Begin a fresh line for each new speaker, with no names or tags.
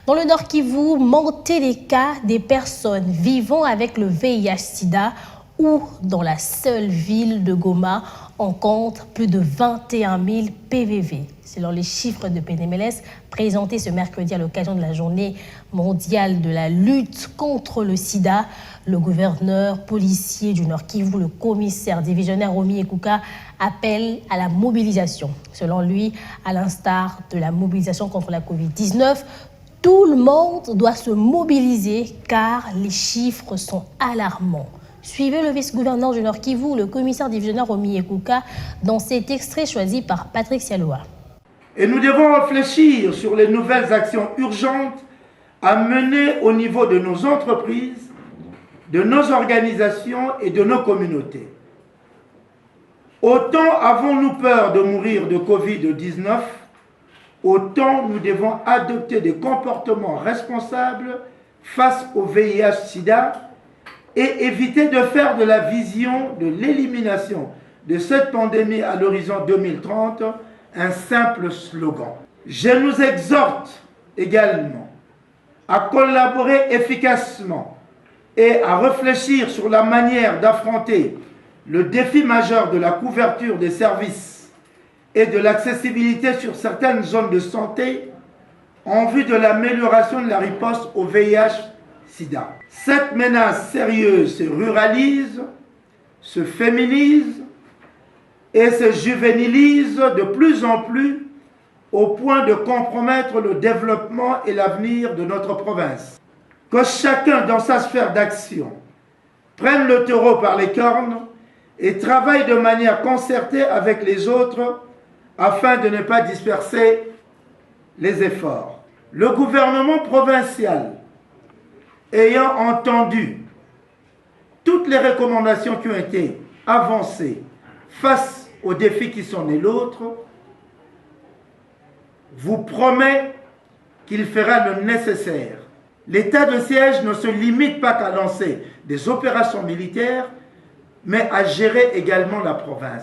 Dans le Nord Kivu, monter les cas des personnes vivant avec le VIH-Sida ou dans la seule ville de Goma, on compte plus de 21 000 PVV. Selon les chiffres de PNMLS présentés ce mercredi à l'occasion de la journée mondiale de la lutte contre le sida, le gouverneur policier du Nord Kivu, le commissaire divisionnaire Romy Ekouka, appelle à la mobilisation. Selon lui, à l'instar de la mobilisation contre la Covid-19, tout le monde doit se mobiliser car les chiffres sont alarmants. Suivez le vice-gouverneur du Nord Kivu, le commissaire divisionnaire Romy Ekouka, dans cet extrait choisi par Patrick Sialoa.
Et nous devons réfléchir sur les nouvelles actions urgentes à mener au niveau de nos entreprises, de nos organisations et de nos communautés. Autant avons-nous peur de mourir de Covid-19, autant nous devons adopter des comportements responsables face au VIH-Sida et éviter de faire de la vision de l'élimination de cette pandémie à l'horizon 2030 un simple slogan. Je nous exhorte également à collaborer efficacement et à réfléchir sur la manière d'affronter le défi majeur de la couverture des services et de l'accessibilité sur certaines zones de santé en vue de l'amélioration de la riposte au VIH-Sida. Cette menace sérieuse se ruralise, se féminise et se juvénilise de plus en plus au point de compromettre le développement et l'avenir de notre province. Que chacun dans sa sphère d'action prenne le taureau par les cornes et travaille de manière concertée avec les autres afin de ne pas disperser les efforts. Le gouvernement provincial, ayant entendu toutes les recommandations qui ont été avancées face aux défis qui sont les nôtres, vous promet qu'il fera le nécessaire. L'état de siège ne se limite pas qu'à lancer des opérations militaires, mais à gérer également la province.